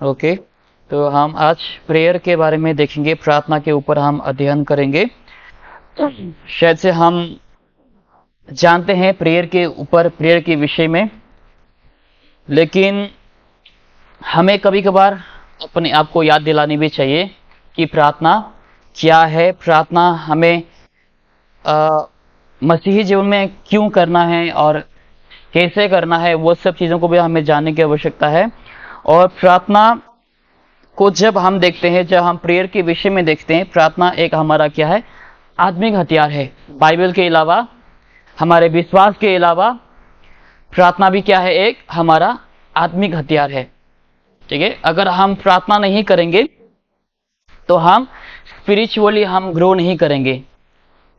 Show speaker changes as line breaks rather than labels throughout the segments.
Okay, तो हम आज प्रेयर के बारे में देखेंगे, प्रार्थना के ऊपर हम अध्ययन करेंगे। शायद से हम जानते हैं प्रेयर के ऊपर, प्रेयर के विषय में, लेकिन हमें कभी कभार अपने आप को याद दिलानी भी चाहिए कि प्रार्थना क्या है, प्रार्थना हमें मसीही जीवन में क्यों करना है और कैसे करना है, वो सब चीज़ों को भी हमें जानने की आवश्यकता है। और प्रार्थना को जब हम देखते हैं, जब हम प्रेयर के विषय में देखते हैं, प्रार्थना एक हमारा क्या है, आत्मिक हथियार है। बाइबल के अलावा, हमारे विश्वास के अलावा प्रार्थना भी क्या है, एक हमारा आत्मिक हथियार है। ठीक है, अगर हम प्रार्थना नहीं करेंगे तो हम स्पिरिचुअली हम ग्रो नहीं करेंगे।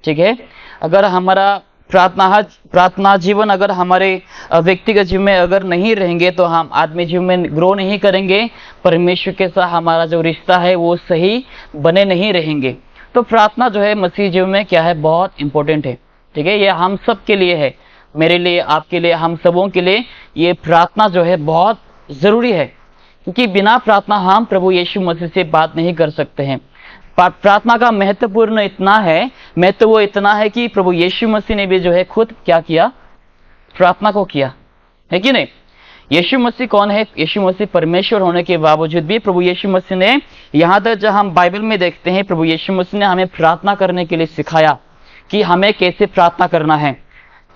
ठीक है, अगर हमारा प्रार्थना जीवन अगर हमारे व्यक्तिगत जीवन में अगर नहीं रहेंगे तो हम आत्मिक जीवन में ग्रो नहीं करेंगे, परमेश्वर के साथ हमारा जो रिश्ता है वो सही बने नहीं रहेंगे। तो प्रार्थना जो है मसीह जीवन में क्या है, बहुत इंपॉर्टेंट है। ठीक है, ये हम सब के लिए है, मेरे लिए, आपके लिए, हम सबों के लिए ये प्रार्थना जो है बहुत जरूरी है, क्योंकि बिना प्रार्थना हम प्रभु यीशु मसीह से बात नहीं कर सकते हैं। प्रार्थना का महत्वपूर्ण इतना है, महत्व वो इतना है कि प्रभु यीशु मसीह ने भी जो है खुद क्या किया, प्रार्थना को किया है कि नहीं। यीशु मसीह कौन है? यीशु मसीह परमेश्वर होने के बावजूद भी प्रभु यीशु मसीह ने, यहाँ तक जब हम बाइबल में देखते हैं, प्रभु यीशु मसीह ने हमें प्रार्थना करने के लिए सिखाया कि हमें कैसे प्रार्थना करना है।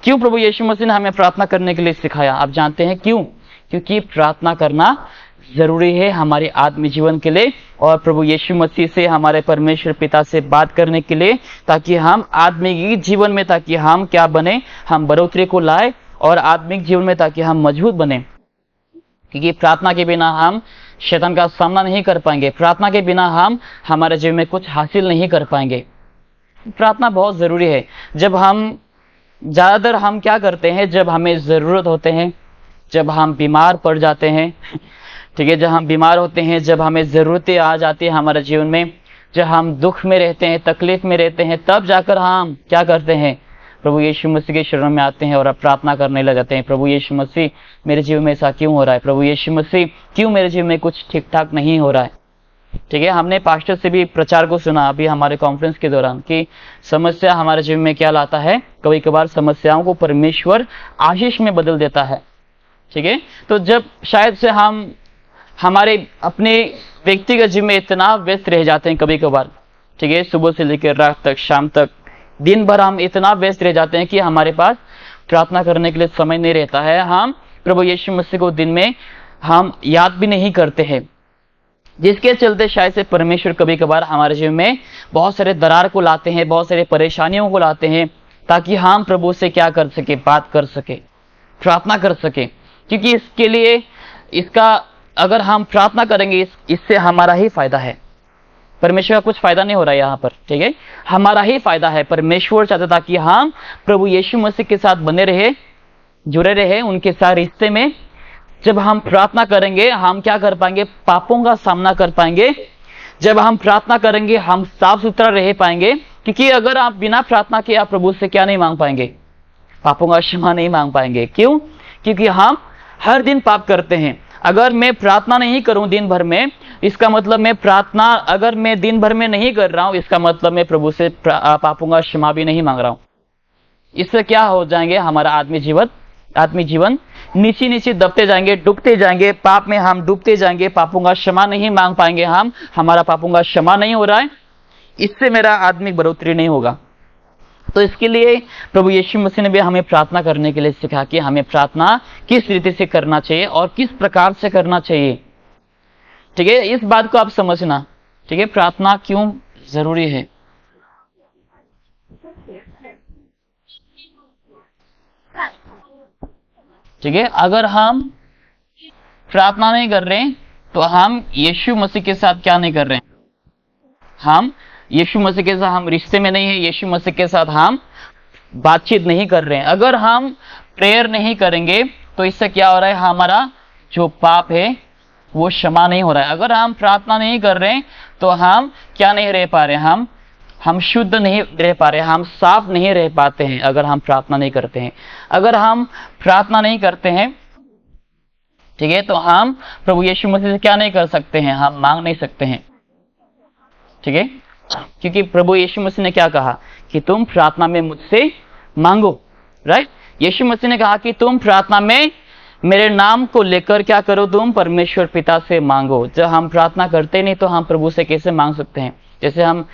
क्यों प्रभु यीशु मसीह ने हमें प्रार्थना करने के लिए सिखाया? आप जानते हैं क्यों? क्योंकि प्रार्थना करना जरूरी है हमारे आत्मिक जीवन के लिए और प्रभु यीशु मसीह से, हमारे परमेश्वर पिता से बात करने के लिए, ताकि हम आत्मिक जीवन में, ताकि हम क्या बने, हम बढ़ोतरी को लाए, और आत्मिक जीवन में ताकि हम मजबूत बने। क्योंकि प्रार्थना के बिना हम शैतान का सामना नहीं कर पाएंगे, प्रार्थना के बिना हम हमारे जीवन में कुछ हासिल नहीं कर पाएंगे। प्रार्थना बहुत जरूरी है। जब हम ज्यादातर हम क्या करते हैं, जब हमें जरूरत होते हैं, जब हम बीमार पड़ जाते हैं, ठीक है, जब हम बीमार होते हैं, जब हमें ज़रूरतें आ जाती है हमारे जीवन में, जब हम दुख में रहते हैं, तकलीफ में रहते हैं, तब जाकर हम क्या करते हैं, प्रभु यीशु मसीह के शरण में आते हैं और अब प्रार्थना करने लग जाते हैं। प्रभु यीशु मसीह, मेरे जीवन में ऐसा क्यों हो रहा है? प्रभु यीशु मसीह, क्यों मेरे जीवन में कुछ ठीक ठाक नहीं हो रहा है? ठीक है, हमने पास्टर से भी प्रचार को सुना अभी हमारे कॉन्फ्रेंस के दौरान कि समस्या हमारे जीवन में क्या लाता है, कभी कभार समस्याओं को परमेश्वर आशीष में बदल देता है। ठीक है, तो जब शायद से हम हमारे अपने व्यक्तिगत जीवन में इतना व्यस्त रह जाते हैं कभी कभार, ठीक है, सुबह से लेकर रात तक, शाम तक, दिन भर हम इतना व्यस्त रह जाते हैं कि हमारे पास प्रार्थना करने के लिए समय नहीं रहता है। हम प्रभु यीशु मसीह को दिन में हम याद भी नहीं करते हैं, जिसके चलते शायद से परमेश्वर कभी कभार हमारे जीवन में बहुत सारे दरार को लाते हैं, बहुत सारे परेशानियों को लाते हैं, ताकि हम प्रभु से क्या कर सके, बात कर सके, प्रार्थना कर सके। क्योंकि इसके लिए, इसका अगर हम प्रार्थना करेंगे, इससे हमारा ही फायदा है, परमेश्वर का कुछ फायदा नहीं हो रहा है यहाँ पर। ठीक है, हमारा ही फायदा है। परमेश्वर चाहता था कि हम प्रभु यीशु मसीह के साथ बने रहे, जुड़े रहे उनके साथ रिश्ते में। जब हम प्रार्थना करेंगे, हम क्या कर पाएंगे, पापों का सामना कर पाएंगे। जब हम प्रार्थना करेंगे, हम साफ सुथरा रह पाएंगे। क्योंकि अगर आप बिना प्रार्थना के आप प्रभु से क्या नहीं मांग पाएंगे, पापों का क्षमा नहीं मांग पाएंगे। क्यों? क्योंकि हम हर दिन पाप करते हैं। अगर मैं प्रार्थना नहीं करूं दिन भर में, इसका मतलब मैं प्रार्थना अगर मैं दिन भर में नहीं कर रहा हूं, इसका मतलब मैं प्रभु से पापों का क्षमा भी नहीं मांग रहा हूं। इससे क्या हो जाएंगे, हमारा आत्मिक जीवन नीचे नीचे दबते जाएंगे, डूबते जाएंगे, पाप में हम डूबते जाएंगे, पापों का क्षमा नहीं मांग पाएंगे। हम हमारा पापों का क्षमा नहीं हो रहा है, इससे मेरा आत्मिक बढ़ोतरी नहीं होगा। तो इसके लिए प्रभु यीशु मसीह ने भी हमें प्रार्थना करने के लिए सिखा कि हमें प्रार्थना किस रीति से करना चाहिए और किस प्रकार से करना चाहिए। ठीक है, इस बात को आप समझना। ठीक है, प्रार्थना क्यों जरूरी है। ठीक है, अगर हम प्रार्थना नहीं कर रहे हैं तो हम यीशु मसीह के साथ क्या नहीं कर रहे हैं, हम यीशु मसीह के साथ हम रिश्ते में नहीं है, यीशु मसीह के साथ हम बातचीत नहीं कर रहे हैं। अगर हम प्रेयर नहीं करेंगे तो इससे क्या हो रहा है, हमारा जो पाप है वो क्षमा नहीं हो रहा है। अगर हम प्रार्थना नहीं कर रहे हैं तो हम क्या नहीं रह पा रहे, हम शुद्ध नहीं रह पा रहे, हम साफ नहीं रह पाते हैं अगर हम प्रार्थना नहीं करते हैं। अगर हम प्रार्थना नहीं करते हैं ठीक है, तो हम प्रभु यीशु मसीह से क्या नहीं कर सकते हैं, हम मांग नहीं सकते हैं। ठीक है, क्योंकि प्रभु यीशु मसीह ने क्या कहा कि तुम प्रार्थना में मुझसे मांगो, राइट। यीशु मसीह ने कहा कि तुम प्रार्थना में मेरे नाम को लेकर क्या करो, तुम परमेश्वर पिता से मांगो। जब हम प्रार्थना करते नहीं तो हम प्रभु से कैसे मांग सकते हैं। जैसे हम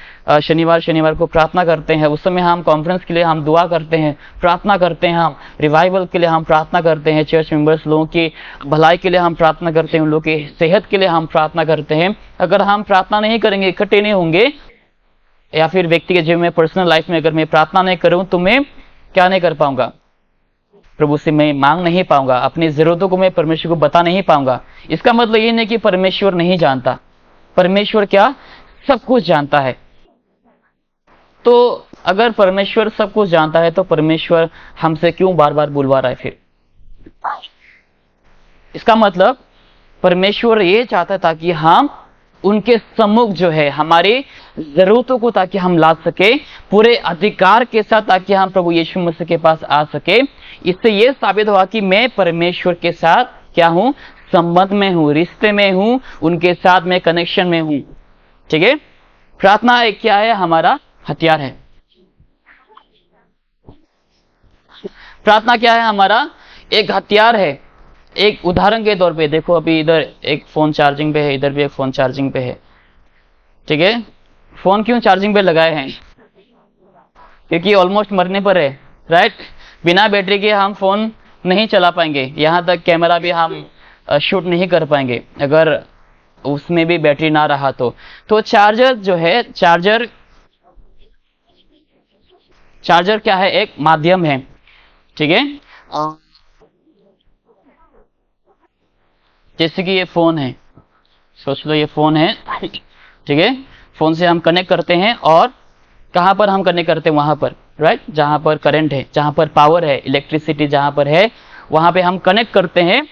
शनिवार को प्रार्थना करते हैं, उस समय हम कॉन्फ्रेंस के लिए हम दुआ करते हैं, प्रार्थना करते हैं, हम रिवाइवल के लिए हम प्रार्थना करते हैं, चर्च मेंबर्स लोगों की भलाई के लिए हम प्रार्थना करते हैं, उन लोगों की सेहत के लिए हम प्रार्थना करते हैं। अगर हम प्रार्थना नहीं करेंगे, इकट्ठे नहीं होंगे, या फिर व्यक्ति के जीवन में, पर्सनल लाइफ में अगर मैं प्रार्थना नहीं करूं तो मैं क्या नहीं कर पाऊंगा, प्रभु से मैं मांग नहीं पाऊंगा, अपनी जरूरतों को मैं परमेश्वर को बता नहीं पाऊंगा। इसका मतलब ये नहीं कि परमेश्वर नहीं जानता, परमेश्वर क्या सब कुछ जानता है। तो अगर परमेश्वर सब कुछ जानता है तो परमेश्वर हमसे क्यों बार बार बुलवा रहा है फिर। इसका मतलब परमेश्वर ये चाहता है ताकि हम उनके सम्मुख जो है हमारी जरूरतों को ताकि हम ला सके पूरे अधिकार के साथ, ताकि हम प्रभु यीशु मसीह के पास आ सके। इससे यह साबित हुआ कि मैं परमेश्वर के साथ क्या हूं, संबंध में हूं, रिश्ते में हूं, उनके साथ में कनेक्शन में हूं। ठीक है, प्रार्थना एक क्या है, हमारा हथियार है। प्रार्थना क्या है, हमारा एक हथियार है। एक उदाहरण के तौर पे देखो, अभी इधर एक फोन चार्जिंग पे है, इधर भी एक फोन चार्जिंग पे है। ठीक है, फोन क्यों चार्जिंग पे लगाए हैं, क्योंकि ऑलमोस्ट मरने पर है, राइट। बिना बैटरी के हम फोन नहीं चला पाएंगे, यहां तक कैमरा भी हम शूट नहीं कर पाएंगे अगर उसमें भी बैटरी ना रहा तो चार्जर जो है, चार्जर क्या है, एक माध्यम है। ठीक है, जैसे कि ये फोन है, सोच लो ये फोन है। ठीक है, फोन से हम कनेक्ट करते हैं और कहां पर हम कनेक्ट करते हैं, वहां पर, राइट, जहां पर करंट है, जहां पर पावर है, इलेक्ट्रिसिटी जहां पर है, वहां पे हम कनेक्ट करते हैं।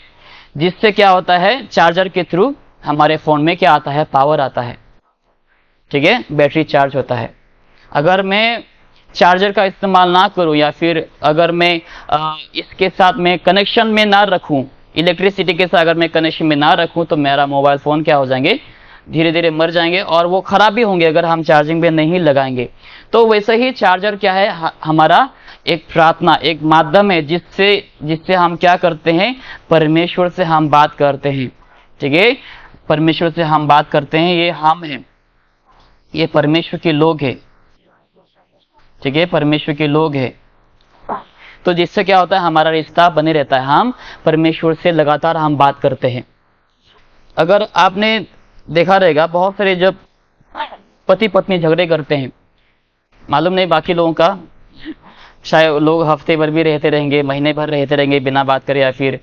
जिससे क्या होता है, चार्जर के थ्रू हमारे फोन में क्या आता है, पावर आता है। ठीक है, बैटरी चार्ज होता है। अगर मैं चार्जर का इस्तेमाल ना करूं, या फिर अगर मैं इसके साथ में कनेक्शन में ना रखूं, इलेक्ट्रिसिटी के साथ अगर मैं कनेक्शन में ना रखूं, तो मेरा मोबाइल फोन क्या हो जाएंगे, धीरे धीरे मर जाएंगे और वो खराब भी होंगे अगर हम चार्जिंग पे नहीं लगाएंगे। तो वैसे ही चार्जर क्या है, हमारा एक प्रार्थना, एक माध्यम है जिससे हम क्या करते हैं, परमेश्वर से हम बात करते हैं। ठीक है, परमेश्वर से हम बात करते हैं, ये हम हैं, ये परमेश्वर के लोग हैं। ठीक है, परमेश्वर के लोग हैं। तो जिससे क्या होता है, हमारा रिश्ता बने रहता है, हम परमेश्वर से लगातार हम बात करते हैं। अगर आपने देखा रहेगा, बहुत सारे जब पति पत्नी झगड़े करते हैं, मालूम नहीं बाकी लोगों का, शायद लोग हफ्ते भर भी रहते रहेंगे, महीने भर रहते रहेंगे बिना बात करे, या फिर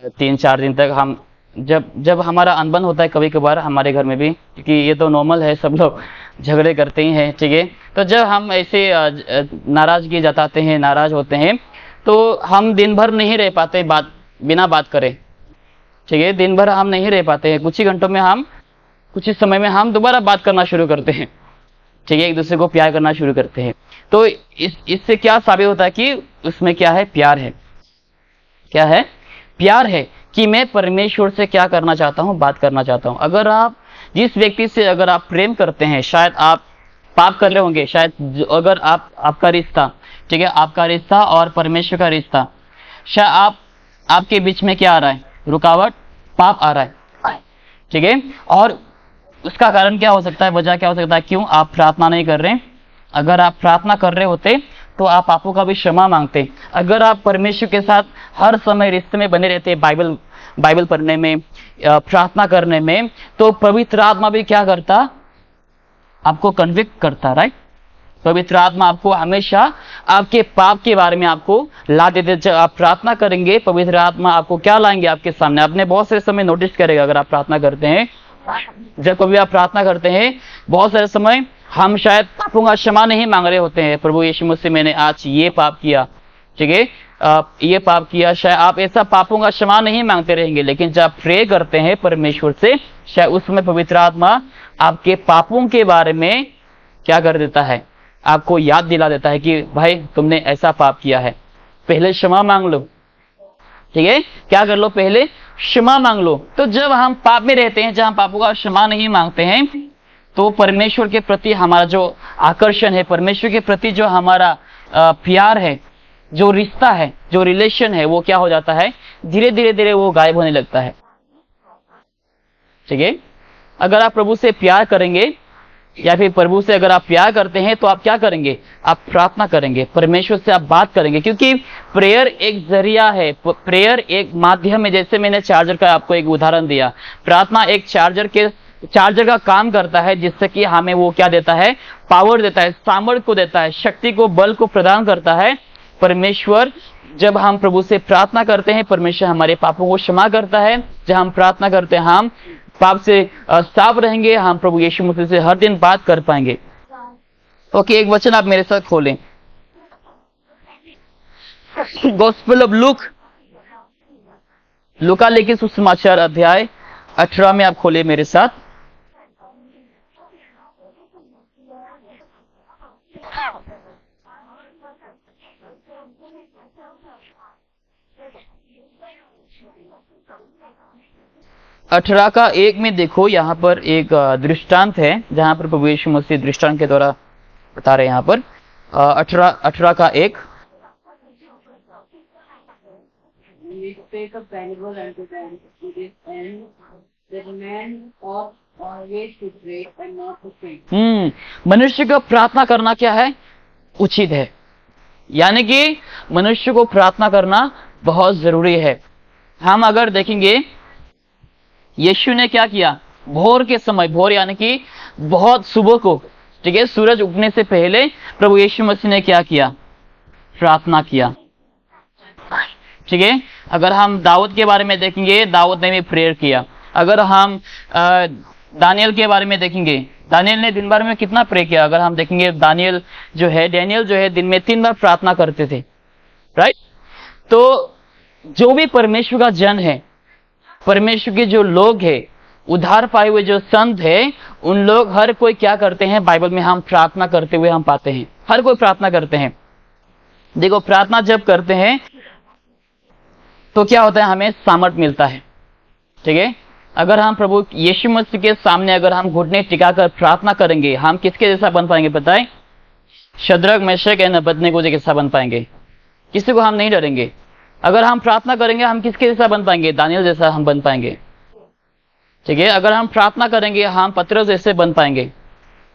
3-4 दिन तक हम जब हमारा अनबन होता है कभी कभार हमारे घर में भी, क्योंकि ये तो नॉर्मल है, सब लोग झगड़े करते ही हैं। ठीक है, तो जब हम ऐसे नाराजगी जताते हैं, नाराज होते हैं, तो हम दिन भर नहीं रह पाते बिना बात करे। ठीक है, दिन भर हम नहीं रह पाते हैं, कुछ ही घंटों में कुछ ही समय में हम दोबारा बात करना शुरू करते हैं। ठीक है, एक दूसरे को प्यार करना शुरू करते हैं। तो इससे क्या साबित होता है कि उसमें क्या है, प्यार है। क्या है, प्यार है कि मैं परमेश्वर से क्या करना चाहता हूं, बात करना चाहता हूं। अगर आप जिस व्यक्ति से अगर आप प्रेम करते हैं, शायद आप पाप कर रहे होंगे, शायद अगर आपका रिश्ता, ठीक है, आपका रिश्ता और परमेश्वर का रिश्ता, शायद आपके बीच में क्या आ रहा है, रुकावट, पाप आ रहा है। ठीक है, और उसका कारण क्या हो सकता है, वजह क्या हो सकता है, क्यों आप प्रार्थना नहीं कर रहे हैं। अगर आप प्रार्थना कर रहे होते तो आप पापों का भी क्षमा मांगते। अगर आप परमेश्वर के साथ हर समय रिश्ते में बने रहते, बाइबल पढ़ने में, प्रार्थना करने में, तो पवित्र आत्मा भी क्या करता, आपको कन्विक्ट करता, राइट। पवित्र आत्मा आपको हमेशा आपके पाप के बारे में आपको ला देते। जब आप प्रार्थना करेंगे, पवित्र आत्मा आपको क्या लाएंगे आपके सामने। आपने बहुत सारे समय नोटिस करेगा, अगर आप प्रार्थना करते हैं, जब कभी आप प्रार्थना करते हैं, बहुत सारे समय हम शायद पापों का क्षमा नहीं मांग रहे होते हैं। प्रभु यीशु मसीह, मैंने आज ये पाप किया, ठीक है, ये पाप किया, शायद आप ऐसा पापों का क्षमा नहीं मांगते रहेंगे। लेकिन जब प्रे करते हैं परमेश्वर से, शायद उस समय पवित्र आत्मा आपके पापों के बारे में क्या कर देता है, आपको याद दिला देता है कि भाई तुमने ऐसा पाप किया है, पहले क्षमा मांग लो। ठीक है, क्या कर लो, पहले क्षमा मांग लो। तो जब हम पाप में रहते हैं, जहां पापों का क्षमा नहीं मांगते हैं, तो परमेश्वर के प्रति हमारा जो आकर्षण है, परमेश्वर के प्रति जो हमारा प्यार है, जो रिश्ता है, जो रिलेशन है, वो क्या हो जाता है, धीरे धीरे धीरे वो गायब होने लगता है। ठीक है। अगर आप प्रभु से प्यार करेंगे, या फिर प्रभु से अगर आप प्यार करते हैं, तो आप क्या करेंगे, आप प्रार्थना करेंगे, परमेश्वर से आप बात करेंगे, क्योंकि प्रेयर एक जरिया है, प्रेयर एक माध्यम है। जैसे मैंने चार्जर का आपको एक उदाहरण दिया, प्रार्थना एक चार्जर का काम करता है, जिससे कि हमें वो क्या देता है, पावर देता है, सामर्थ्य को देता है, शक्ति को, बल को प्रदान करता है। परमेश्वर, जब हम प्रभु से प्रार्थना करते हैं, परमेश्वर हमारे पापों को क्षमा करता है। जब हम प्रार्थना करते हैं, हम पाप से साफ रहेंगे, हम प्रभु यीशु मसीह से हर दिन बात कर पाएंगे। ओके, एक वचन आप मेरे साथ खोलें, गॉस्पेल ऑफ लूका लिखित सुसमाचार अध्याय 18 में आप खोले मेरे साथ। अठारह का 1 में देखो, यहाँ पर एक दृष्टांत है, जहां पर प्रभु यीशु मसीह दृष्टांत के द्वारा बता रहे हैं। यहाँ पर 18 का 1, मनुष्य को प्रार्थना करना क्या है, उचित है। यानी कि मनुष्य को प्रार्थना करना बहुत जरूरी है। हम अगर देखेंगे, यीशु ने क्या किया, भोर के समय, भोर यानी कि बहुत सुबह को, ठीक है, सूरज उगने से पहले प्रभु यीशु मसीह ने क्या किया, प्रार्थना किया। ठीक है। अगर हम दाऊद के बारे में देखेंगे, दाऊद ने भी प्रेयर किया। अगर हम दानियल के बारे में देखेंगे, दानियल ने दिन भर में कितना प्रे किया। अगर हम देखेंगे, डैनियल जो है दिन में 3 बार प्रार्थना करते थे। राइट। तो जो भी परमेश्वर का जन है, परमेश्वर के जो लोग हैं, उद्धार पाए हुए जो संत है, उन लोग हर कोई क्या करते हैं, बाइबल में हम प्रार्थना करते हुए हम पाते हैं। हर कोई प्रार्थना करते हैं। देखो, प्रार्थना जब करते हैं तो क्या होता है, हमें सामर्थ मिलता है। ठीक है। अगर हम प्रभु यीशु मसीह के सामने अगर हम घुटने टिकाकर प्रार्थना करेंगे, हम किसके जैसा बन पाएंगे पता है, शद्रक, मेशक और अबेदनगो के जैसा बन पाएंगे। किसी को हम नहीं डरेंगे। अगर हम प्रार्थना करेंगे, हम किसके जैसा बन पाएंगे, दानियल जैसा हम बन पाएंगे। ठीक है। अगर हम प्रार्थना करेंगे, हम पतरस जैसे बन पाएंगे।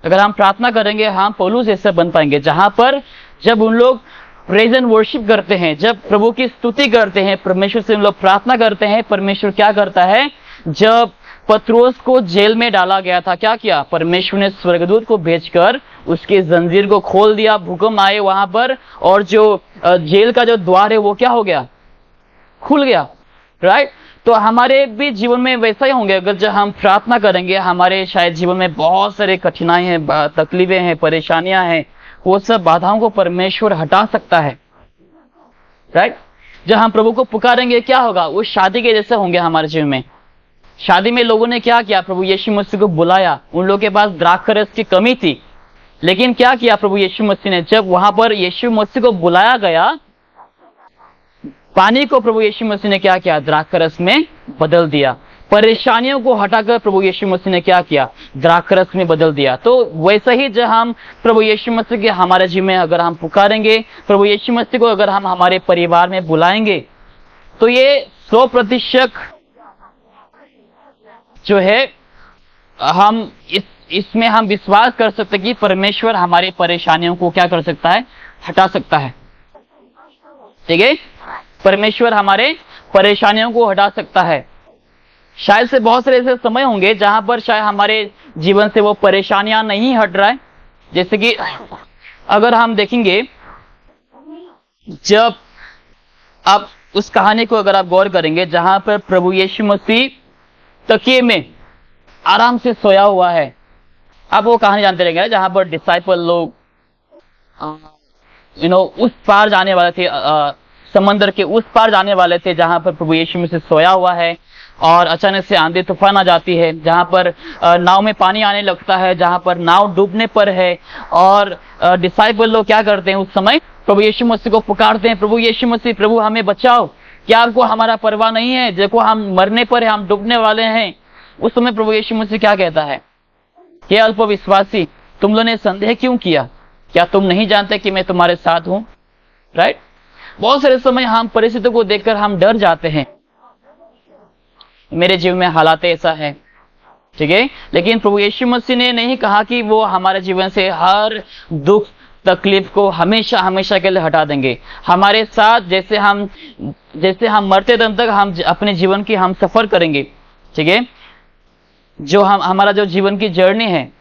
अगर हम प्रार्थना करेंगे, हम पौलुस जैसे बन पाएंगे। जहां पर जब उन लोग प्रेज एंड वर्शिप करते हैं, जब प्रभु की स्तुति करते हैं, परमेश्वर से उन लोग प्रार्थना करते हैं, परमेश्वर क्या करता है, जब पत्रोस को जेल में डाला गया था, क्या किया, परमेश्वर ने स्वर्गदूत को भेजकर उसके जंजीर को खोल दिया। भूकंप आए वहां पर, और जो जेल का जो द्वार है वो क्या हो गया, खुल गया। राइट। तो हमारे भी जीवन में वैसा ही होंगे। अगर जब हम प्रार्थना करेंगे, हमारे शायद जीवन में बहुत सारे कठिनाई हैं, तकलीफें हैं, परेशानियां हैं, वो सब बाधाओं को परमेश्वर हटा सकता है। राइट। जब हम प्रभु को पुकारेंगे, क्या होगा, वो शादी के जैसे होंगे हमारे जीवन में। शादी में लोगों ने क्या किया, प्रभु यीशु मसीह को बुलाया। उन लोगों के पास द्राक्षरस की कमी थी, लेकिन क्या किया प्रभु यीशु मसीह ने, जब वहां पर यीशु मसीह को बुलाया गया, पानी को प्रभु यीशु मसीह ने क्या किया, द्राक्षरस में बदल दिया। परेशानियों को हटाकर प्रभु यीशु मसीह ने क्या किया, द्राक्षरस में बदल दिया। तो वैसे ही जब हम प्रभु यीशु मसीह के हमारे जीवन में अगर हम पुकारेंगे, प्रभु यीशु मसीह को अगर हम हमारे परिवार में बुलाएंगे, तो ये 100% जो है, हम इसमें हम विश्वास कर सकते कि परमेश्वर हमारे परेशानियों को क्या कर सकता है, हटा सकता है। ठीक है। परमेश्वर हमारे परेशानियों को हटा सकता है। शायद से बहुत सारे ऐसे समय होंगे जहां पर शायद हमारे जीवन से वो परेशानियां नहीं हट रहा है। जैसे कि अगर हम देखेंगे, जब आप उस कहानी को अगर आप गौर करेंगे, जहां पर प्रभु यीशु मसीह तकिए में आराम से सोया हुआ है। आप वो कहानी जानते रहेंगे, जहां पर डिसाइपल लोग उस पार जाने वाले थे, समंदर के उस पार जाने वाले थे, जहां पर प्रभु यीशु मसीह सोया हुआ है, और अचानक से आंधी तूफान आ जाती है, जहां पर नाव में पानी आने लगता है, जहां पर नाव डूबने पर है, और डिसाइपल लोग क्या करते हैं, उस समय प्रभु यीशु मसीह को पुकारते हैं, प्रभु यीशु मसीह, प्रभु हमें बचाओ। क्या आपको हमारा परवाह नहीं है? देखो हम मरने पर है, हम डूबने वाले हैं। उस समय प्रभु यीशु मसीह क्या कहता है? हे अल्पविश्वासी, तुम लोगों ने संदेह क्यों किया? क्या तुम नहीं जानते कि मैं तुम्हारे साथ हूं? राइट? बहुत सारे समय हम परिस्थितियों को देखकर हम डर जाते हैं, मेरे जीवन में हालात ऐसा है, ठीक है। लेकिन प्रभु यीशु मसीह ने नहीं कहा कि वो हमारे जीवन से हर दुख तकलीफ को हमेशा हमेशा के लिए हटा देंगे। हमारे साथ जैसे हम मरते दम तक हम अपने जीवन की हम सफर करेंगे, ठीक है। जो हमारा जो जीवन की जर्नी है,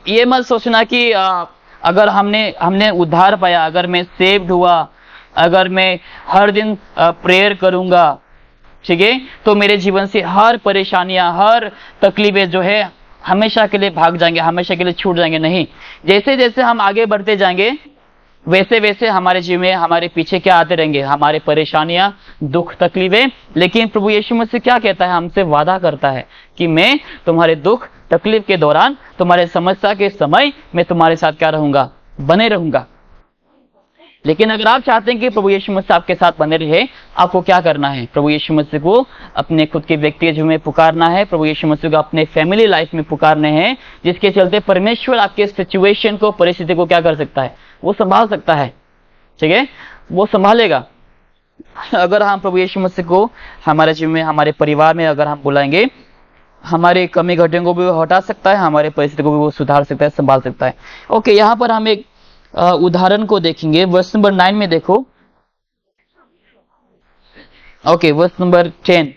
ये मत सोचना कि अगर हमने उद्धार पाया, अगर मैं सेव्ड हुआ, अगर मैं हर दिन प्रेयर करूंगा, ठीक है, तो मेरे जीवन से हर परेशानियां, हर तकलीफें जो है हमेशा के लिए भाग जाएंगे, हमेशा के लिए छूट जाएंगे। नहीं, जैसे जैसे हम आगे बढ़ते जाएंगे वैसे वैसे हमारे जीवन में हमारे पीछे क्या आते रहेंगे? हमारे परेशानियां, दुख, तकलीफें। लेकिन प्रभु यीशु मसीह क्या कहता है? हमसे वादा करता है कि मैं तुम्हारे दुख तकलीफ के दौरान, तुम्हारे समस्या के समय मैं तुम्हारे साथ क्या रहूंगा? बने रहूंगा। लेकिन अगर आप चाहते हैं कि प्रभु यीशु मसीह आपके साथ बने रहे, आपको क्या करना है? प्रभु यीशु मसीह को अपने खुद के व्यक्तिगत जीवन में पुकारना है, प्रभु यीशु मसीह को अपने फैमिली लाइफ में पुकारने हैं, जिसके चलते परमेश्वर आपके सिचुएशन को, परिस्थिति को क्या कर सकता है? वो संभाल सकता है, ठीक है, वो संभालेगा। अगर हम प्रभु यीशु मसीह को हमारे जीवन में, हमारे परिवार में अगर हम बुलाएंगे, हमारे कमी घटियों को भी वो हटा सकता है, हमारे परिस्थिति को भी वो सुधार सकता है, संभाल सकता है। ओके, यहाँ पर हम एक उदाहरण को देखेंगे। वर्स नंबर 9 में देखो। ओके, वर्स नंबर 10,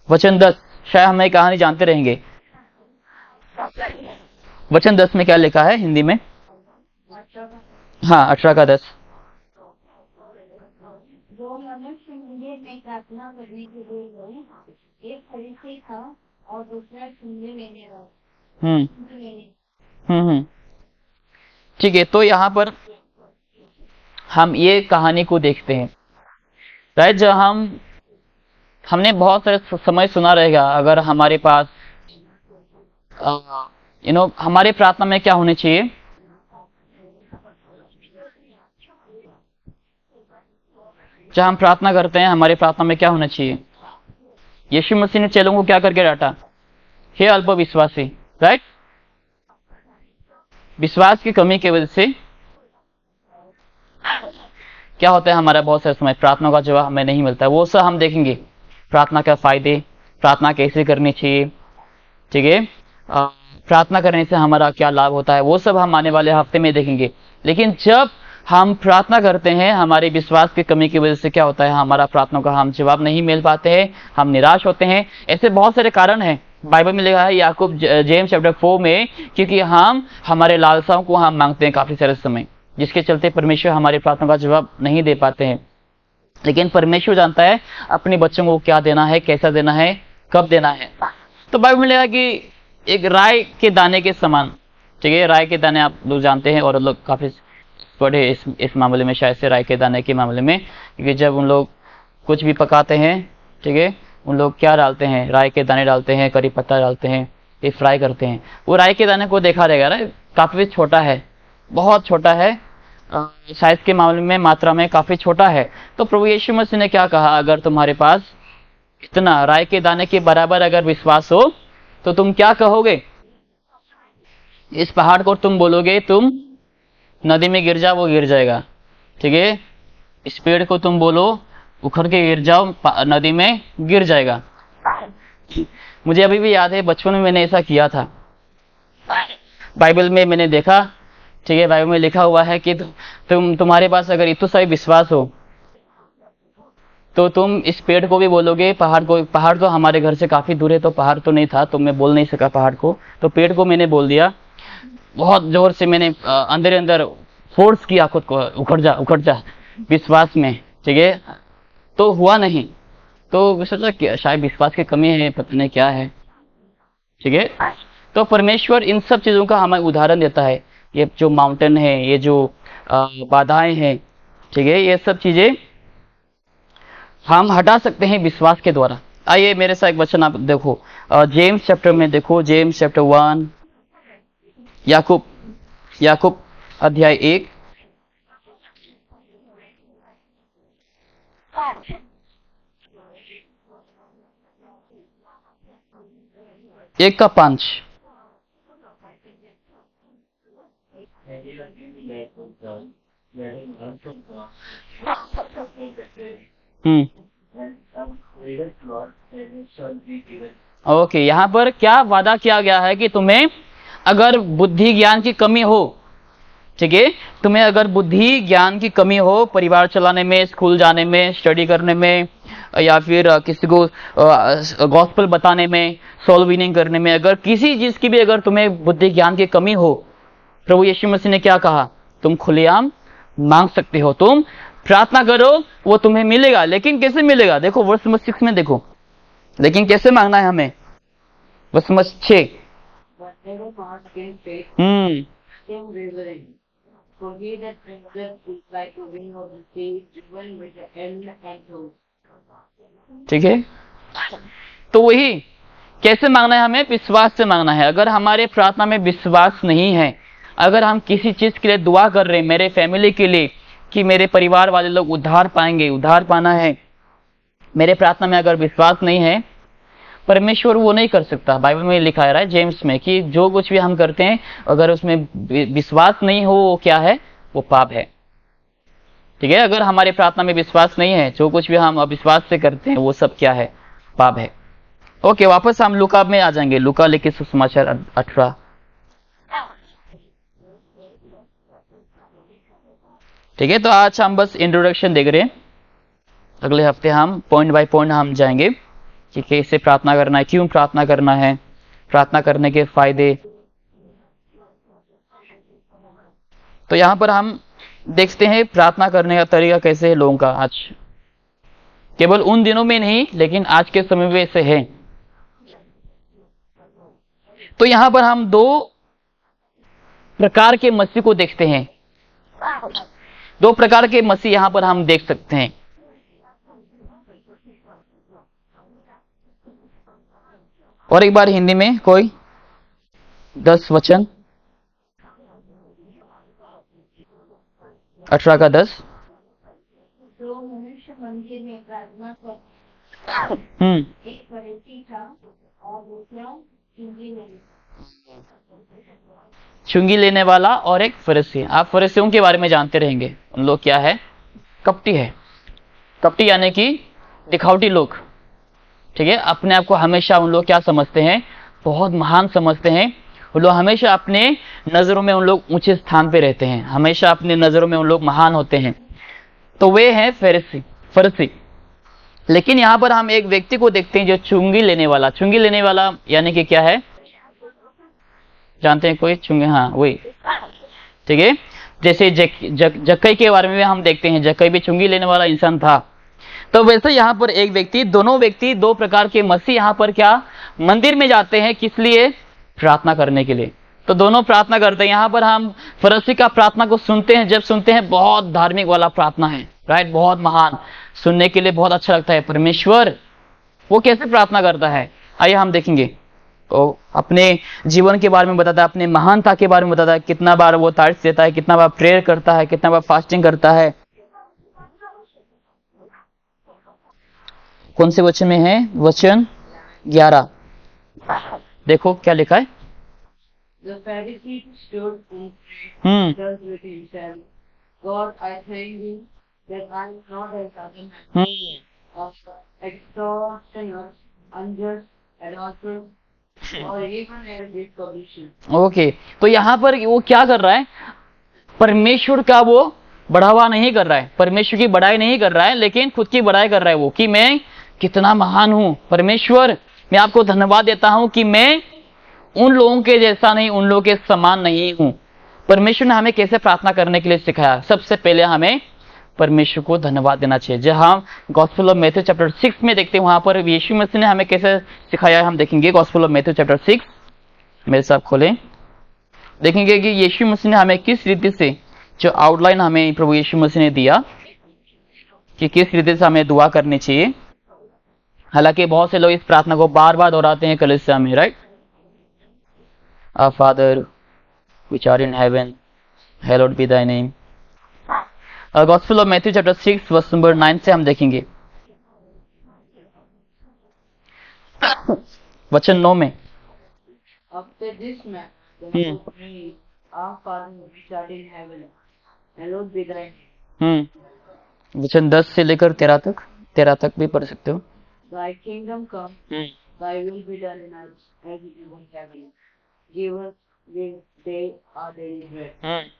वचन 10। शायद हम ये कहानी जानते रहेंगे। वचन 10 में क्या लिखा है हिंदी में? हाँ, 18 का 10।
दो मनुष्य मंदिर में प्रार्थना करने के लिए गए, एक फरीसी था और दूसरा चुंगे लेने वाला।
ठीक है, तो यहाँ पर हम ये कहानी को देखते हैं, राइट। जब हमने बहुत सारे समय सुना रहेगा, अगर हमारे पास हमारे प्रार्थना में क्या होनी चाहिए? जब हम प्रार्थना करते हैं, हमारे प्रार्थना में क्या होना चाहिए? यीशु मसीह ने चेलों को क्या करके डांटा? हे अल्पविश्वासी, राइट। विश्वास की कमी की वजह से क्या होता है? हमारा बहुत सारे समय प्रार्थना का जवाब हमें नहीं मिलता है। वो सब हम देखेंगे, प्रार्थना का फायदे, प्रार्थना कैसे करनी चाहिए, ठीक है, प्रार्थना करने से हमारा क्या लाभ होता है, वो सब हम आने वाले हफ्ते में देखेंगे। लेकिन जब हम प्रार्थना करते हैं, हमारे विश्वास की कमी की वजह से क्या होता है? हमारा प्रार्थना का हम जवाब नहीं मिल पाते हैं, हम निराश होते हैं। ऐसे बहुत सारे कारण हैं, बाइबल में लिखा है याकूब जेम्स चैप्टर 4 में, क्योंकि हम हमारे लालसाओं को हम मांगते हैं काफी सारे समय, जिसके चलते परमेश्वर हमारी प्रार्थना का जवाब नहीं दे पाते हैं। लेकिन परमेश्वर जानता है अपने बच्चों को क्या देना है, कैसा देना है, कब देना है। तो बाइबल में लिखा कि एक राय के दाने के समान, ठीक है, राय के दाने आप लोग जानते हैं, और लोग काफी पढ़े इस मामले में, शायद से राय के दाने के मामले में, क्योंकि जब उन लोग कुछ भी पकाते हैं, ठीक है, उन लोग क्या डालते हैं? राय के दाने डालते हैं, करी पत्ता डालते हैं, ये फ्राई करते हैं। वो राय के दाने को देखा रहेगा ना, काफी छोटा है, बहुत छोटा है, साइज के मामले में, मात्रा में काफी छोटा है। तो प्रभु यीशु मसीह ने क्या कहा? अगर तुम्हारे पास इतना राय के दाने के बराबर अगर विश्वास हो, तो तुम क्या कहोगे? इस पहाड़ को तुम बोलोगे तुम नदी में गिर जाओ, वो गिर जाएगा, ठीक है। इस पेड़ को तुम बोलो उखड़ के गिर जाओ, नदी में गिर जाएगा। मुझे अभी भी याद है, बचपन में मैंने ऐसा किया था। बाइबल में मैंने देखा, ठीक है, बाइबल में लिखा हुआ है कि तुम्हारे पास अगर इतना सा विश्वास हो, तो तुम इस पेड़ को भी बोलोगे, पहाड़ को, पहाड़ तो हमारे घर से काफी दूर है, तो पहाड़ तो नहीं था, तो मैं बोल नहीं सका पहाड़ को, तो पेड़ को मैंने बोल दिया, बहुत जोर से मैंने अंदर अंदर फोर्स किया खुद को, उखड़ जा विश्वास में, ठीक है, तो हुआ नहीं। तो सोचा कि शायद विश्वास की कमी है, पता नहीं क्या है, ठीक है। तो परमेश्वर इन सब चीजों का हमें उदाहरण देता है। ये जो माउंटेन है, ये जो बाधाएं हैं, ठीक है, ये सब चीजें हम हटा सकते हैं विश्वास के द्वारा। आइए मेरे साथ एक वचन आप देखो, जेम्स चैप्टर में देखो, जेम्स चैप्टर 1, याकूब अध्याय 1, एक का 5। ओके, यहाँ पर क्या वादा किया गया है कि तुम्हें अगर बुद्धि ज्ञान की कमी हो, ठीक है, तुम्हें अगर बुद्धि ज्ञान की कमी हो परिवार चलाने में, स्कूल जाने में, स्टडी करने में, या फिर किसी को गॉस्पेल बताने में, सोल विनिंग करने में, अगर किसी चीज की भी अगर तुम्हें बुद्धि ज्ञान की कमी हो, प्रभु यीशु मसीह ने क्या कहा? तुम खुलेआम मांग सकते हो, तुम प्रार्थना करो, वो तुम्हें मिलेगा। लेकिन कैसे मिलेगा? देखो वर्ष नंबर 6 में देखो, लेकिन कैसे मांगना है हमें? वर्ष नंबर 6। ठीक है, तो वही कैसे मांगना है हमें? विश्वास से मांगना है। अगर हमारे प्रार्थना में विश्वास नहीं है, अगर हम किसी चीज के लिए दुआ कर रहे हैं, मेरे फैमिली के लिए कि मेरे परिवार वाले लोग उद्धार पाएंगे, उद्धार पाना है, मेरे प्रार्थना में अगर विश्वास नहीं है, परमेश्वर वो नहीं कर सकता। बाइबल में लिखा है जेम्स में कि जो कुछ भी हम करते हैं अगर उसमें विश्वास नहीं हो, वो क्या है? वो पाप है। ठीक है, अगर हमारे प्रार्थना में विश्वास नहीं है, जो कुछ भी हम अविश्वास से करते हैं वो सब क्या है? पाप है। ओके, वापस हम लूका में आ जाएंगे। लूका लिखित सुसमाचार 18। ठीक है, तो आज हम बस इंट्रोडक्शन देख रहे हैं। अगले हफ्ते हम पॉइंट बाय पॉइंट हम जाएंगे कि कैसे प्रार्थना करना है, क्यों प्रार्थना करना है, प्रार्थना करने के फायदे। तो यहां पर हम देखते हैं प्रार्थना करने का तरीका कैसे है लोगों का आज। केवल उन दिनों में नहीं, लेकिन आज के समय में से है। तो यहां पर हम 2 प्रकार के मसीह को देखते हैं। 2 प्रकार के मसीह यहां पर हम देख सकते हैं। और एक बार हिंदी में कोई 10 वचन 18 का 10।
जो मनुष्य मंदिर में प्रार्थना कर, एक फरीसी था और दूसरा
चुंगी लेने वाला और एक फरीसी। आप फरीसियों के बारे में जानते रहेंगे। उन लोग क्या है? कपटी है। कपटी यानी कि दिखावटी लोग। ठीक है, अपने आप को हमेशा उन लोग क्या समझते हैं? बहुत महान समझते हैं। वो लोग हमेशा अपने नजरों में उन लोग ऊंचे स्थान पे रहते हैं, हमेशा अपने नजरों में उन लोग महान होते हैं। तो वे हैं फरीसी। लेकिन यहां पर हम एक व्यक्ति को देखते हैं जो चुंगी लेने वाला। चुंगी लेने वाला यानी कि क्या है? जानते हैं कोई? चुंगी, हाँ वही। ठीक है, जैसे जक्कई के बारे में हम देखते हैं, जक्कई भी चुंगी लेने वाला इंसान था। तो वैसे यहाँ पर एक व्यक्ति, दोनों व्यक्ति, 2 प्रकार के मसीह यहाँ पर क्या मंदिर में जाते हैं? किस लिए? प्रार्थना करने के लिए। तो दोनों प्रार्थना करते हैं। यहाँ पर हम फरीसी का प्रार्थना को सुनते हैं, जब सुनते हैं बहुत धार्मिक वाला प्रार्थना है, राइट, बहुत महान, सुनने के लिए बहुत अच्छा लगता है। परमेश्वर वो कैसे प्रार्थना करता है, आइए हम देखेंगे। तो अपने जीवन के बारे में बताता है, अपने महानता के बारे में बताता है, कितना बार वो तारीफ देता है, कितना बार प्रेयर करता है, कितना बार फास्टिंग करता है। कौन से वचन में है? वचन 11 देखो क्या लिखा है।
The Pharisee stood and prayed thus with himself, God, I thank you that I am not as other men, of extortioners, unjust, adulterers, or even as this publican.
Okay, तो यहाँ पर वो क्या कर रहा है? परमेश्वर का वो बढ़ावा नहीं कर रहा है, परमेश्वर की बड़ाई नहीं कर रहा है, लेकिन खुद की बड़ाई कर रहा है वो, कि मैं कितना महान हूं। परमेश्वर, मैं आपको धन्यवाद देता हूं कि मैं उन लोगों के जैसा नहीं, उन लोगों के समान नहीं हूं। परमेश्वर ने हमें कैसे प्रार्थना करने के लिए सिखाया? सबसे पहले हमें परमेश्वर को धन्यवाद देना चाहिए। जब हम गॉस्पेल ऑफ मैथ्यू चैप्टर 6 में देखते हैं, वहां पर यीशु मसीह ने हमें कैसे सिखाया है, हम देखेंगे। गॉस्पेल ऑफ मैथ्यू चैप्टर 6 मेरे साथ खोलें, देखेंगे कि यीशु मसीह ने हमें किस रीति से, जो आउटलाइन हमें प्रभु यीशु मसीह ने दिया कि किस रीति से हमें दुआ करनी चाहिए। हालांकि बहुत से लोग इस प्रार्थना को बार बार दोहराते हैं कलीसिया में, right. Our Father which art in heaven, hallowed be thy name. Gospel of Matthew chapter 6 verse number 9 से हम देखेंगे। वचन 9 में
After this man, the Lord prayed, Our Father which art in heaven, hallowed be thy name.
वचन 10 से लेकर 13 तक भी पढ़ सकते हो।
Thy kingdom come, thy will be done in us as it is in heaven. Give us this day our daily bread.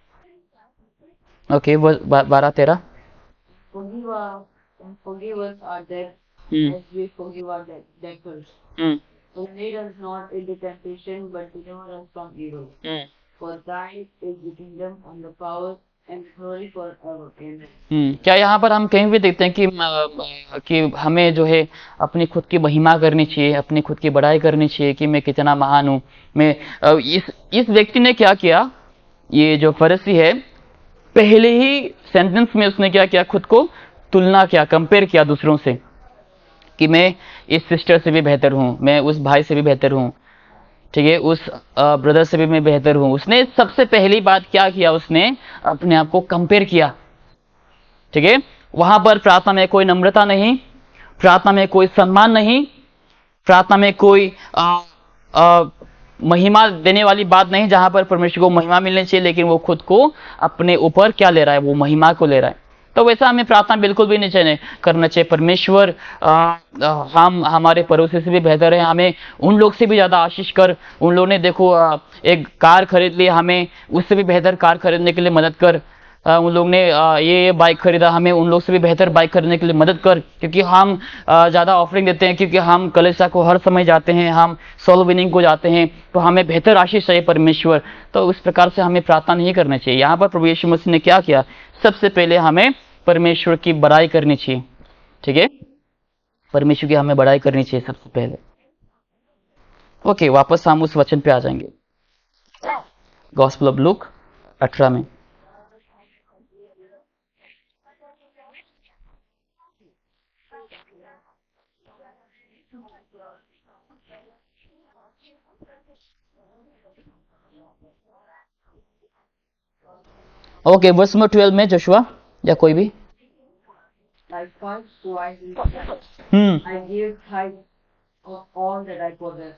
Okay, वो 12-13।
Forgive us our debts as we forgive our debtors. And lead us not into temptation, but deliver us from evil. For thine is the kingdom and the power and the glory forever. Amen.
क्या यहाँ पर हम कहीं भी देखते हैं कि हमें जो है अपनी खुद की महिमा करनी चाहिए, अपनी खुद की बड़ाई करनी चाहिए कि मैं कितना महान हूँ। मैं इस व्यक्ति ने क्या किया, ये जो फरीसी है, पहले ही सेंटेंस में उसने क्या किया, खुद को तुलना किया, कंपेयर किया दूसरों से कि मैं इस सिस्टर से भी बेहतर हूँ, मैं उस भाई से भी बेहतर हूँ, ठीक है, उस ब्रदर से भी मैं बेहतर हूँ। उसने सबसे पहली बात क्या किया, उसने अपने आप को कंपेयर किया, ठीक है। वहां पर प्रार्थना में कोई नम्रता नहीं, प्रार्थना में कोई सम्मान नहीं, प्रार्थना में कोई महिमा देने वाली बात नहीं, जहां पर परमेश्वर को महिमा मिलनी चाहिए, लेकिन वो खुद को अपने ऊपर क्या ले रहा है, वो महिमा को ले रहा है। तो वैसा हमें प्रार्थना बिल्कुल भी नहीं करना चाहिए। परमेश्वर हम हमारे पड़ोसी से भी बेहतर है, हमें उन लोग से भी ज़्यादा आशीष कर। उन लोगों ने देखो एक कार खरीद ली, हमें उससे भी बेहतर कार खरीदने के लिए मदद कर। उन लोग ने ये बाइक खरीदा, हमें उन लोग से भी बेहतर बाइक खरीदने के लिए मदद कर, क्योंकि हम ज़्यादा ऑफरिंग देते हैं, क्योंकि हम कलीसिया को हर समय जाते हैं, हम सोल विनिंग को जाते हैं, तो हमें बेहतर आशीष चाहिए परमेश्वर। तो उस प्रकार से हमें प्रार्थना नहीं करना चाहिए। यहाँ पर प्रभु यीशु मसीह ने क्या किया, सबसे पहले हमें परमेश्वर की बड़ाई करनी चाहिए, ठीक है, परमेश्वर की हमें बड़ाई करनी चाहिए सबसे पहले। ओके, वापस हम उस वचन पे आ जाएंगे, गॉस्पेल ऑफ लूक 18 में। ओके, वर्स नंबर 12 में जोशुआ या कोई भी।
I give tithe of all that I possess.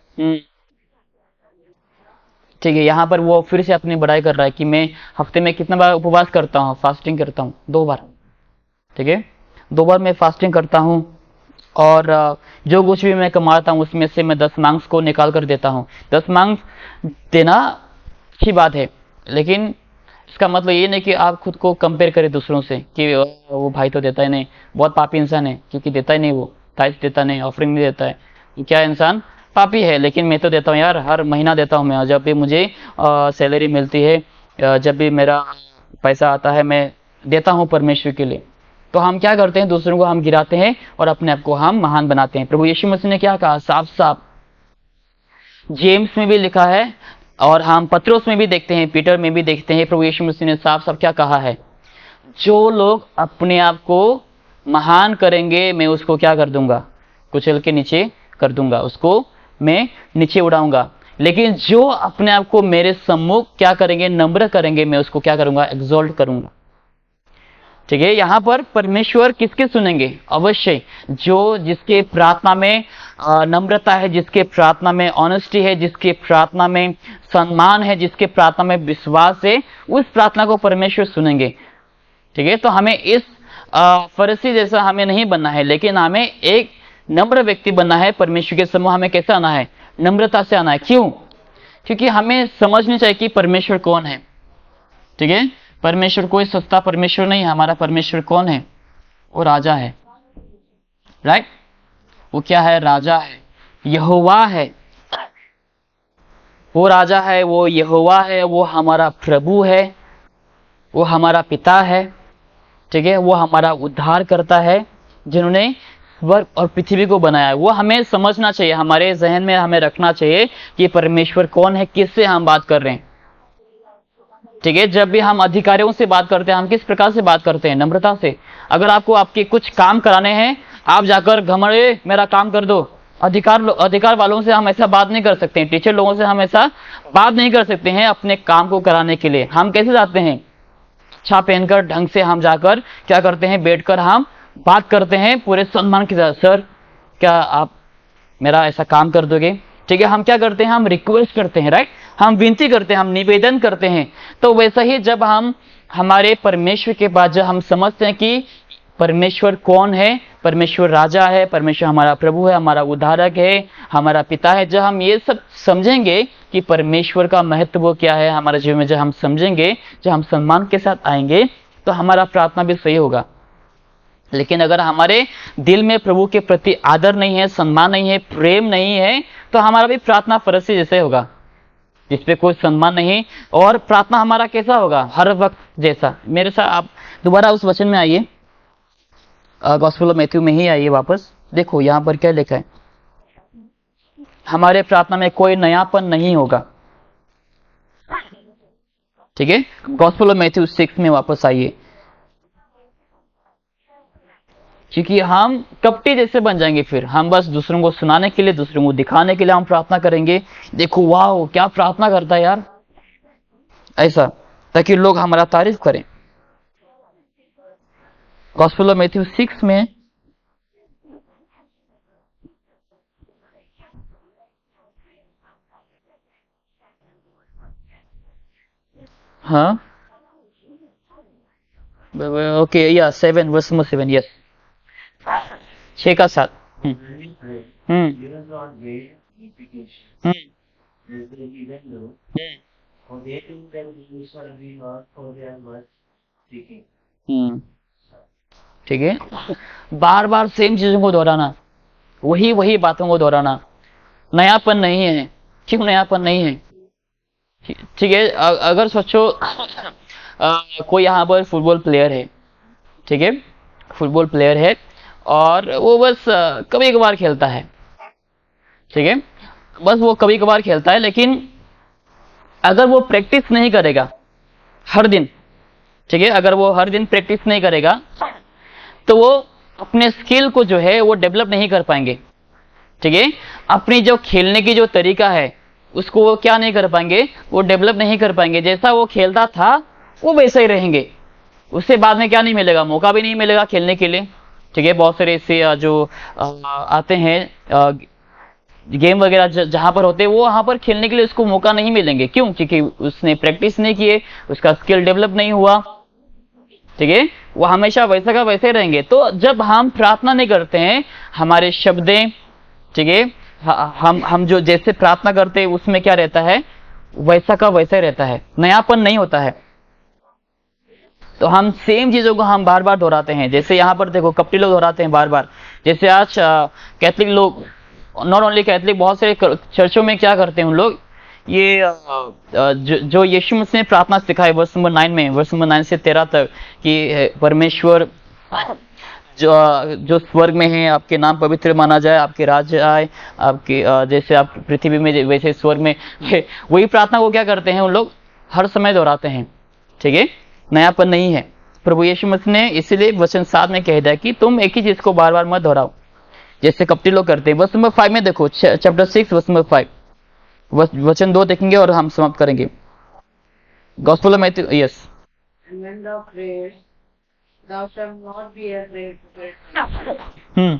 ठीक है, यहाँ पर वो फिर से अपनी बड़ाई कर रहा है कि मैं हफ्ते में कितना बार उपवास करता हूँ, फास्टिंग करता हूँ, 2 बार, ठीक है, 2 बार मैं फास्टिंग करता हूँ, और जो कुछ भी मैं कमाता हूँ उसमें से मैं 10 को निकाल कर देता हूँ। 10 देना अच्छी बात है, लेकिन इसका मतलब ये नहीं कि आप खुद को कंपेयर करें दूसरों से कि वो भाई तो देता ही नहीं, बहुत पापी इंसान है क्योंकि देता ही नहीं, वो टाइस देता नहीं, ऑफरिंग नहीं देता है, क्या इंसान पापी है। लेकिन मैं तो देता हूँ यार, हर महीना देता हूँ मैं, जब भी मुझे सैलरी मिलती है, जब भी मेरा पैसा आता है, मैं देता हूँ परमेश्वर के लिए। तो हम क्या करते हैं, दूसरों को हम गिराते हैं और अपने आप को हम महान बनाते हैं। प्रभु यीशु मसीह ने क्या कहा, साफ साफ जेम्स में भी लिखा है, और हम पत्रोस में भी देखते हैं, पीटर में भी देखते हैं, प्रभु यीशु मसीह ने साफ साफ क्या कहा है, जो लोग अपने आप को महान करेंगे मैं उसको क्या कर दूंगा, कुचल के नीचे कर दूंगा, उसको मैं नीचे उड़ाऊंगा। लेकिन जो अपने आप को मेरे सम्मुख क्या करेंगे, नम्र करेंगे, मैं उसको क्या करूंगा, एक्सॉल्ट करूंगा, ठीक है। यहाँ पर परमेश्वर किसके सुनेंगे, अवश्य जो जिसके प्रार्थना में नम्रता है, जिसके प्रार्थना में ऑनेस्टी है, जिसके प्रार्थना में सम्मान है, जिसके प्रार्थना में विश्वास है, उस प्रार्थना को परमेश्वर सुनेंगे, ठीक है। तो हमें इस फरीसी जैसा हमें नहीं बनना है, लेकिन हमें एक नम्र व्यक्ति बनना है परमेश्वर के सम्मुख। हमें कैसे आना है, नम्रता से आना है। क्यों, क्योंकि हमें समझनी चाहिए कि परमेश्वर कौन है, ठीक है। परमेश्वर कोई सस्ता परमेश्वर नहीं है, हमारा परमेश्वर कौन है, वो राजा है, राइट। वो क्या है, राजा है, यहोवा है, वो राजा है, वो यहोवा है, वो हमारा प्रभु है, वो हमारा पिता है, ठीक है, वो हमारा उद्धार करता है, जिन्होंने स्वर्ग और पृथ्वी को बनाया है। वो हमें समझना चाहिए, हमारे जहन में हमें रखना चाहिए कि परमेश्वर कौन है, किससे हम बात कर रहे हैं, ठीक है। जब भी हम अधिकारियों से बात करते हैं, हम किस प्रकार से बात करते हैं, नम्रता से। अगर आपको आपके कुछ काम कराने हैं, आप जाकर घमंड मेरा काम कर दो, अधिकार वालों से हम ऐसा बात नहीं कर सकते हैं, टीचर लोगों से हम ऐसा बात नहीं कर सकते हैं अपने काम को कराने के लिए। हम कैसे जाते हैं, अच्छा पहनकर ढंग से हम जाकर क्या करते हैं, बैठकर हम बात करते हैं पूरे सम्मान के साथ, सर क्या आप मेरा ऐसा काम कर दोगे, ठीक है। हम क्या करते हैं, हम रिक्वेस्ट करते हैं, राइट, हम विनती करते हैं, हम निवेदन करते हैं। तो वैसा ही जब हम हमारे परमेश्वर के पास जब हम समझते हैं कि परमेश्वर कौन है, परमेश्वर राजा है, परमेश्वर हमारा प्रभु है, हमारा उद्धारक है, हमारा पिता है, जब हम ये सब समझेंगे कि परमेश्वर का महत्व क्या है हमारे जीवन में, जब हम समझेंगे, जब हम सम्मान के साथ आएंगे, तो हमारा प्रार्थना भी सही होगा। लेकिन अगर हमारे दिल में प्रभु के प्रति आदर नहीं है, सम्मान नहीं है, प्रेम नहीं है, तो हमारा भी प्रार्थना फरसी जैसे होगा, जिसपे कोई सम्मान नहीं, और प्रार्थना हमारा कैसा होगा, हर वक्त जैसा। मेरे साथ आप दोबारा उस वचन में आइए, गॉस्पेल ऑफ मैथ्यू में ही आइए वापस। देखो यहाँ पर क्या लिखा है, हमारे प्रार्थना में कोई नयापन नहीं होगा, ठीक है। गॉस्पेल ऑफ मैथ्यू 6 में वापस आइए, क्योंकि हम कपटी जैसे बन जाएंगे, फिर हम बस दूसरों को सुनाने के लिए, दूसरों को दिखाने के लिए हम प्रार्थना करेंगे, देखो वाह क्या प्रार्थना करता है यार, ऐसा, ताकि लोग हमारा तारीफ करें। गॉस्पेल ऑफ मैथ्यू 6 में हाँ, ओके या 7 वर्स नंबर 7, यस, 6 का 7। हम्म ठीक है। बार बार सेम चीजों को दोहराना, वही वही बातों को दोहराना, नयापन नहीं है। क्यों नयापन नहीं है, ठीक है। अगर सोचो कोई यहाँ पर फुटबॉल प्लेयर है, ठीक है, फुटबॉल प्लेयर है, और वो बस कभी कभार खेलता है, ठीक है, बस वो कभी कभार खेलता है, लेकिन अगर वो प्रैक्टिस नहीं करेगा हर दिन, ठीक है, अगर वो हर दिन प्रैक्टिस नहीं करेगा, तो वो अपने स्किल को जो है वो डेवलप नहीं कर पाएंगे, ठीक है। अपनी जो खेलने की जो तरीका है उसको वो क्या नहीं कर पाएंगे, वो डेवलप नहीं कर पाएंगे। जैसा वो खेलता था वो वैसा ही रहेंगे, उससे बाद में क्या नहीं मिलेगा, मौका भी नहीं मिलेगा खेलने के लिए, ठीक है। बहुत सारे ऐसे जो आते हैं गेम वगैरह जहां पर होते हैं, वो वहां पर खेलने के लिए उसको मौका नहीं मिलेंगे। क्यों, क्योंकि उसने प्रैक्टिस नहीं किए, उसका स्किल डेवलप नहीं हुआ, ठीक है, वो हमेशा वैसा का वैसे रहेंगे। तो जब हम प्रार्थना नहीं करते हैं, हमारे शब्दें, ठीक है, हम जो जैसे प्रार्थना करते हैं उसमें क्या रहता है, वैसा का वैसा ही रहता है, नयापन नहीं होता है। तो हम सेम चीजों को हम बार बार दोहराते हैं। जैसे यहाँ पर देखो कपटी लोग दोहराते हैं बार बार, जैसे आज कैथलिक लोग, नॉट ओनली कैथलिक, बहुत सारे चर्चों में क्या करते हैं उन लोग, ये जो यीशु मसीह ने प्रार्थना सिखाई वर्स नंबर 9 में, वर्स नंबर 9 से 13 तक, कि परमेश्वर जो स्वर्ग में है, आपके नाम पवित्र माना जाए, आपके राज्य आए, आपके जैसे आप पृथ्वी में वैसे स्वर्ग में, वही प्रार्थना को क्या करते हैं उन लोग, हर समय दोहराते हैं, ठीक है, नयापन नहीं है। प्रभु यीशु मसीह ने इसीलिए वचन 7 में कह दिया कि तुम एक ही चीज को बार बार मत दोहराओ, जैसे कपटी लोग करते हैं। वर्स नंबर 5 में देखो, चैप्टर 6 वर्स नंबर 5, वचन 2 देखेंगे और हम समाप्त करेंगे। Gospel of Matthew, yes.
And when thou prayest, thou shalt not be afraid to pray.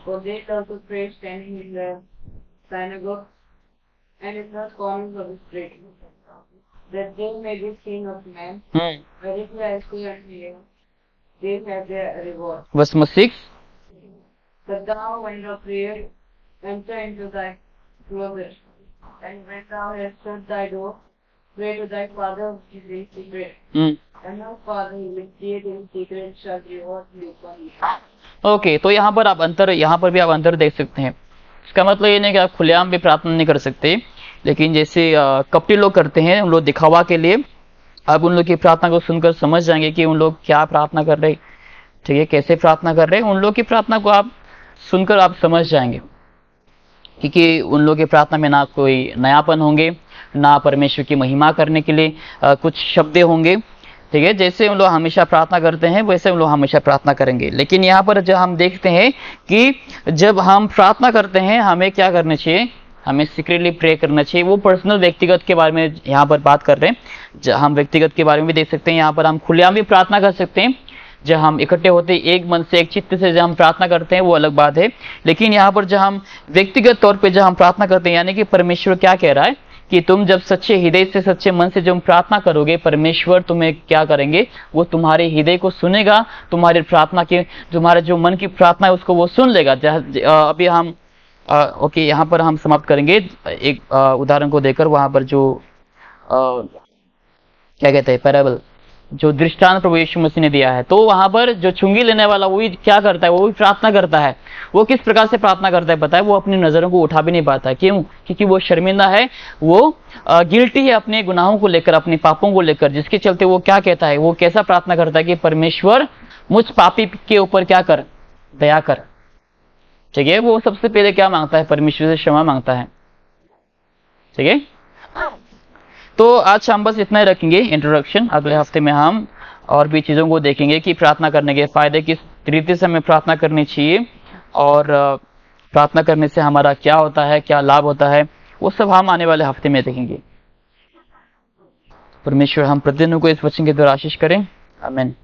For they also pray standing in the synagogue and in the corners of the street, that they may be seen of men. Verily I say unto you, they have their reward.
Verse number 6.
But thou, when thou prayest, enter into thy closet, and when thou hast shut thy door, pray to thy Father which is in secret. And thy Father who will see it in secret shall reward you openly.
Okay, तो यहाँ पर आप अंतर, यहाँ पर भी आप अंतर देख सकते हैं। इसका मतलब ये नहीं कि आप खुलेआम भी प्रार्थना नहीं कर सकते, लेकिन जैसे कपटी लोग करते हैं, उन लोग दिखावा के लिए, आप उन लोग की प्रार्थना को सुनकर समझ जाएंगे कि उन लोग क्या प्रार्थना कर रहे, ठीक है, कैसे प्रार्थना कर रहे हैं। उन लोग की प्रार्थना को आप सुनकर आप समझ जाएंगे, क्योंकि उन लोग की प्रार्थना में ना कोई नयापन होंगे, ना परमेश्वर की महिमा करने के लिए कुछ शब्द होंगे, ठीक है। जैसे उन लोग हमेशा प्रार्थना करते हैं वैसे उन लोग हमेशा प्रार्थना करेंगे। लेकिन यहाँ पर जब हम देखते हैं कि जब हम प्रार्थना करते हैं हमें क्या करना चाहिए, हमें सीक्रेटली प्रे करना चाहिए। वो पर्सनल व्यक्तिगत के बारे में यहाँ पर बात कर रहे हैं। हम व्यक्तिगत के बारे में भी देख सकते हैं, यहाँ पर हम खुलेआम भी प्रार्थना कर सकते हैं। जब हम इकट्ठे होते हैं एक मन से एक चित्त से जब हम प्रार्थना करते हैं वो अलग बात है, लेकिन यहाँ पर जब हम व्यक्तिगत तौर पे जब हम प्रार्थना करते हैं, यानी कि परमेश्वर क्या कह रहा है कि तुम जब सच्चे हृदय से सच्चे मन से जब प्रार्थना करोगे, परमेश्वर तुम्हें क्या करेंगे, वो तुम्हारे हृदय को सुनेगा, तुम्हारी प्रार्थना के, तुम्हारे जो मन की प्रार्थना है उसको वो सुन लेगा। अभी हम ओके, यहाँ पर हम समाप्त करेंगे एक उदाहरण को देकर। वहां पर जो क्या कहते हैं, पैराबल, जो दृष्टांत प्रभु यीशु मसीह ने दिया है, तो वहां पर जो चुंगी लेने वाला वो भी क्या करता है, वो भी प्रार्थना करता है। वो किस प्रकार से प्रार्थना करता है पता है? वो अपनी नजरों को उठा भी नहीं पाता। क्यों? क्योंकि वो शर्मिंदा है, वो गिल्टी है अपने गुनाहों को लेकर, अपने पापों को लेकर, जिसके चलते वो क्या कहता है, वो कैसा प्रार्थना करता है कि परमेश्वर मुझ पापी के ऊपर क्या कर, दया कर। ठीक है, वो सबसे पहले क्या मांगता है? परमेश्वर से क्षमा मांगता है। ठीक है, तो आज हम बस इतना ही रखेंगे इंट्रोडक्शन। अगले हफ्ते में हम और भी चीज़ों को देखेंगे कि प्रार्थना करने के फायदे, किस तरीके से हमें प्रार्थना करनी चाहिए, और प्रार्थना करने से हमारा क्या होता है, क्या लाभ होता है, वो सब हम आने वाले हफ्ते में देखेंगे। परमेश्वर हम प्रतिदिन को इस वचन के द्वारा आशीष करें। आमीन।